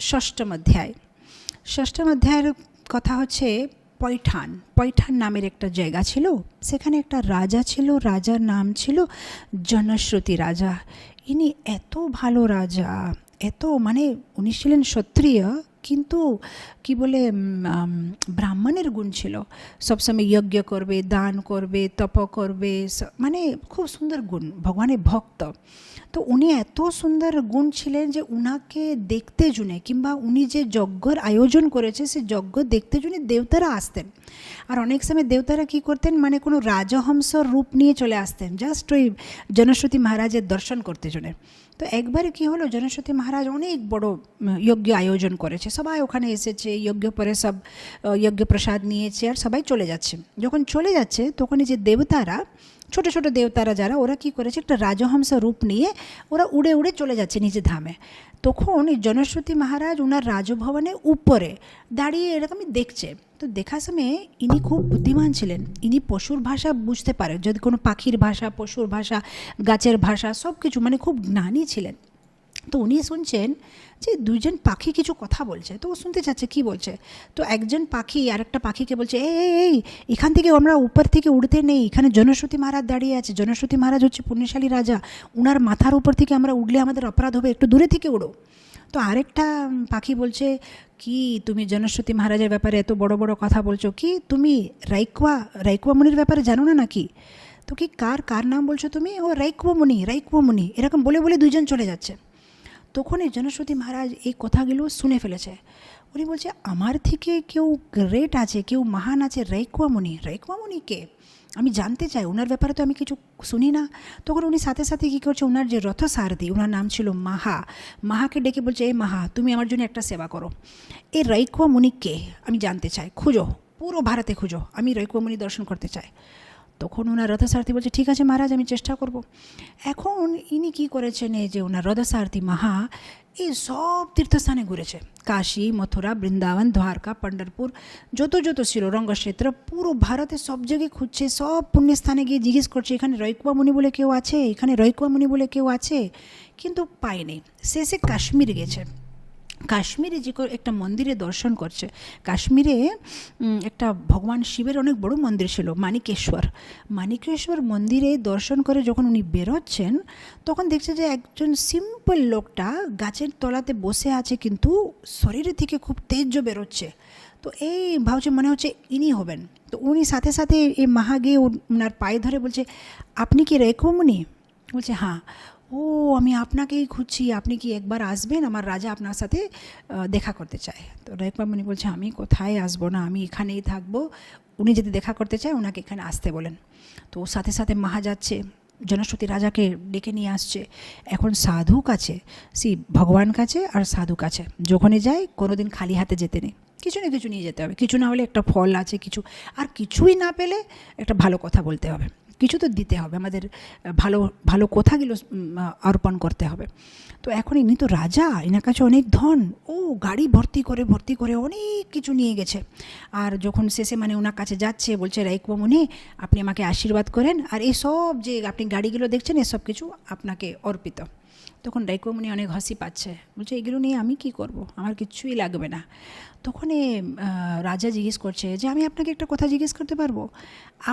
ষষ্ঠম অধ্যায়। ষষ্ঠম অধ্যায়ের কথা হচ্ছে পৈঠান। পৈঠান নামের একটা জায়গা ছিল, সেখানে একটা রাজা ছিল, রাজার নাম ছিল জনশ্রুতি রাজা। ইনি এত ভালো রাজা, এত মানে উনি ছিলেন ক্ষত্রিয়, কিন্তু কি বলে ব্রাহ্মণের গুণ ছিল। সবসময় যজ্ঞ করবে, দান করবে, তপ করবে, মানে খুব সুন্দর গুণ, ভগবানের ভক্ত। তো উনি এত সুন্দর গুণ ছিলেন যে উনাকে দেখতে জুনে কিংবা উনি যে যজ্ঞর আয়োজন করেছে সে যজ্ঞ দেখতে জুনে দেবতারা আসতেন। আর অনেক সময় দেবতারা কি করতেন, মানে কোনো রাজহংসর রূপ নিয়ে চলে আসতেন জাস্ট ওই জনশ্রুতি মহারাজের দর্শন করতে জন্য। তো একবারে কি হলো, জনশ্রুতি মহারাজ অনেক বড় যজ্ঞ আয়োজন করেছে, সবাই ওখানে এসেছে, যজ্ঞ পরে সব যজ্ঞ প্রসাদ নিয়েছে আর সবাই চলে যাচ্ছে। যখন চলে যাচ্ছে তখনই যে দেবতারা, ছোট ছোট দেবতারা যারা, ওরা কি করেছে, একটা রাজহংস রূপ নিয়ে ওরা উড়ে উড়ে চলে যাচ্ছে নিজে ধামে। তখন এই জনশ্রুতি মহারাজ ওনার রাজভবনে উপরে দাঁড়িয়ে এরকমই দেখছে। তো দেখার সময় ইনি খুব বুদ্ধিমান ছিলেন, ইনি পশুর ভাষা বুঝতে পারে, যদি কোনো পাখির ভাষা, পশুর ভাষা, গাছের ভাষা, সব কিছু, মানে খুব জ্ঞানী ছিলেন। তো উনি শুনছেন যে দুইজন পাখি কিছু কথা বলছে, তো ও শুনতে চাচ্ছে কি বলছে। তো একজন পাখি আরেকটা পাখিকে বলছে, এই এখান থেকে আমরা উপর থেকে উড়তে নেই, এখানে জনশ্রুতি মহারাজ দাঁড়িয়ে আছে, জনশ্রুতি মহারাজ হচ্ছে পুণ্যশালী রাজা, উনার মাথার উপর থেকে আমরা উঠলে আমাদের অপরাধ হবে, একটু দূরে থেকে উড়ো। তো আরেকটা পাখি বলছে, কি তুমি জনশ্রুতি মহারাজের ব্যাপারে এত বড় বড় কথা বলছো, কি তুমি রাইকুয়া মুনির ব্যাপারে জানো না নাকি? তো কি কার নাম বলছো তুমি? ও রাইকুয়া মুনি, এরকম বলে বলে দুইজন চলে যাচ্ছে। তখন এই জনশ্রুতি মহারাজ এই কথাগুলো শুনে ফেলেছে। উনি বলছে, আমার থেকে কেউ গ্রেট আছে, কেউ মহান আছে, রাইকুয়া মুনি কে? আমি জানতে চাই, ওনার ব্যাপারে তো আমি কিছু শুনি না। তখন উনি সাথে সাথে কী করছে, ওনার যে রথসারথি, ওনার নাম ছিল মাহাকে ডেকে বলছে, এই মাহা, তুমি আমার জন্য একটা সেবা করো, এই রাইকুয়া মুনি কে আমি জানতে চাই, খুঁজো, পুরো ভারতে খুঁজো, আমি রাইকুয়া মুনি দর্শন করতে চাই। তখন ওনার রথসারথি বলছে, ঠিক আছে মহারাজ, আমি চেষ্টা করব। এখন ইনি কী করেছেন, এই যে ওনার রথসারথি মাহা এই সব তীর্থস্থানে ঘুরেছে, কাশী, মথুরা, বৃন্দাবন, দ্বারকা, পণ্ডরপুর, যত ছিল রঙ্গক্ষেত্র, পুরো ভারতে সব জায়গায় খুঁজছে, সব পুণ্যস্থানে গিয়ে জিজ্ঞেস করছে, এখানে রাইকুয়া মুনি বলে কেউ আছে, এখানে রাইকুয়া মুনি বলে কেউ আছে, কিন্তু পায়নি। শেষে কাশ্মীর গেছে। কাশ্মীরে যে একটা মন্দিরে দর্শন করছে, কাশ্মীরে একটা ভগবান শিবের অনেক বড় মন্দির ছিল, মানিকেশ্বর মন্দিরে দর্শন করে যখন উনি বেরোচ্ছেন, তখন দেখছে যে একজন সিম্পল লোকটা গাছের তলাতে বসে আছে, কিন্তু শরীরের থেকে খুব তেজ বেরোচ্ছে। তো এই ভাবছে, মনে হচ্ছে ইনি হবেন। তো উনি সাথে সাথে এই মাহা গিয়ে ওনার পায়ে ধরে বলছে, আপনি কি রাইকুয়া মুনি? বলছে, হ্যাঁ। ও, আমি আপনাকেই খুঁজছি, আপনি কি একবার আসবেন, আমার রাজা আপনার সাথে দেখা করতে চায়। তো রাইকুয়া মুনি বলছে, আমি কোথায় আসবো না, আমি এখানেই থাকবো, উনি যদি দেখা করতে চায় ওনাকে এখানে আসতে বলেন। তো সাথে সাথে মাহা যাচ্ছে, জনশ্রুতি রাজাকে ডেকে নিয়ে আসছে। এখন সাধু কাছে, ভগবান কাছে আর সাধু কাছে যখনই যায়, কোনোদিন খালি হাতে যেতে নেই, কিছু না কিছু নিয়ে যেতে হবে, কিছু না হলে একটা ফল আছে কিছু, আর কিছুই না পেলে একটা ভালো কথা বলতে হবে, কিছু তো দিতে হবে, আমাদের ভালো ভালো কথাগুলো অর্পণ করতে হবে। তো এখন ইনি তো রাজা, এনার কাছে অনেক ধন, ও গাড়ি ভর্তি করে অনেক কিছু নিয়ে গেছে। আর যখন শেষে মানে ওনার কাছে যাচ্ছে, বলছে, রাইকুয়া মুনি, আপনি আমাকে আশীর্বাদ করেন, আর এসব যে আপনি গাড়িগুলো দেখছেন এসব কিছু আপনাকে অর্পিত। তখন রাইকুয়া মুনি অনেক হাসি পাচ্ছে, বলছে, এগুলো নিয়ে আমি কি করব, আমার কিচ্ছুই লাগবে না। তখন রাজা জিজ্ঞেস করছে যে, আমি আপনাকে একটা কথা জিজ্ঞেস করতে পারবো,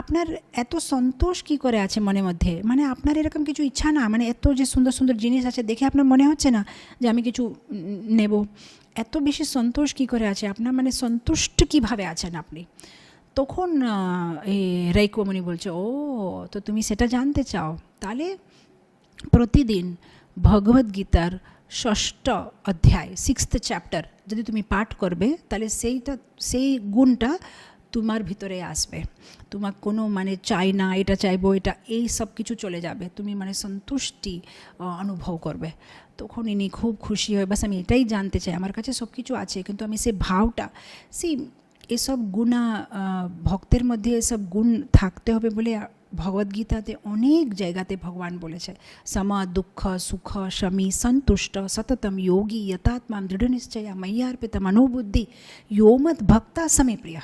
আপনার এত সন্তোষ কি করে আছে মনের মধ্যে, মানে আপনার এরকম কিছু ইচ্ছা না, মানে এত যে সুন্দর সুন্দর জিনিস আছে দেখে আপনার মনে হচ্ছে না যে আমি কিছু নেব, এত বেশি সন্তোষ কি করে আছে আপনার, মানে সন্তুষ্ট কিভাবে আছেন আপনি? তখন এই রাইকুয়া মুনি বলছে, ও, তো তুমি সেটা জানতে চাও, তাহলে প্রতিদিন ভগবদ্গীতার ষষ্ঠ অধ্যায়, 6th চ্যাপ্টার যদি তুমি পাঠ করবে, তাহলে সেই গুণটা তোমার ভিতরে আসবে, তোমার কোনো মানে চাই না, এটা চাইবো, এটা, এই সব কিছু চলে যাবে, তুমি মানে সন্তুষ্টি অনুভব করবে। তখন ইনি খুব খুশি হয়, বাস আমি এটাই জানতে চাই, আমার কাছে সব কিছু আছে, কিন্তু আমি সেই ভাবটা, এসব গুণা, ভক্তের মধ্যে এসব গুণ থাকতে হবে বলে ভগবদ্গীতাতে অনেক জায়গাতে ভগবান বলেছে, সমা দুঃখ সুখ শমী সন্তুষ্ট সততম যোগী যথাত্মা দৃঢ় নিশ্চয়া ময়্যার্পিত মনোবুদ্ধি योमत ভক্তা সমে প্রিয়া।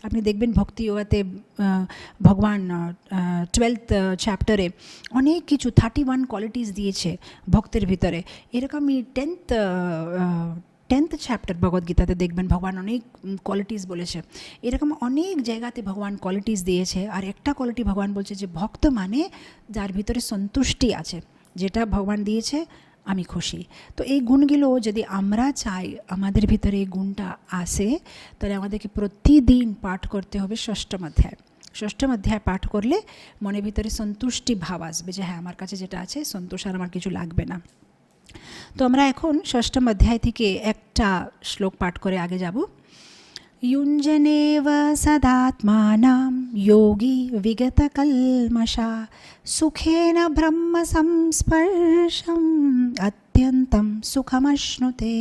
আপনি দেখবেন ভক্তি যোগাতে ভগবান 12th চ্যাপ্টারে অনেক কিছু 31 কোয়ালিটিস দিয়েছে ভক্তের ভিতরে। এরকমই 10th চ্যাপ্টার ভগবদ্গীতাতে দেখবেন ভগবান অনেক কোয়ালিটিস বলেছে, এরকম অনেক জায়গাতে ভগবান কোয়ালিটিস দিয়েছে। আর একটা কোয়ালিটি ভগবান বলছে যে ভক্ত মানে যার ভিতরে সন্তুষ্টি আছে, যেটা ভগবান দিয়েছে আমি খুশি। তো এই গুণগুলো যদি আমরা চাই আমাদের ভিতরে এই গুণটা আসে, তাহলে আমাদেরকে প্রতিদিন পাঠ করতে হবে ষষ্ঠম অধ্যায়। ষষ্ঠম অধ্যায় পাঠ করলে মনের ভিতরে সন্তুষ্টি ভাব আসবে যে হ্যাঁ আমার কাছে যেটা আছে সন্তোষ, আর আমার কিছু লাগবে না। তো আমরা এখন ষষ্ঠম অধ্যায় থেকে একটা শ্লোক পাঠ করে আগে যাব। युञ्जनेव सदात्मानां योगी विगतकल्मषा सुखेन ब्रह्मसंस्पर्शम् अत्यन्तं सुखमश्नुते।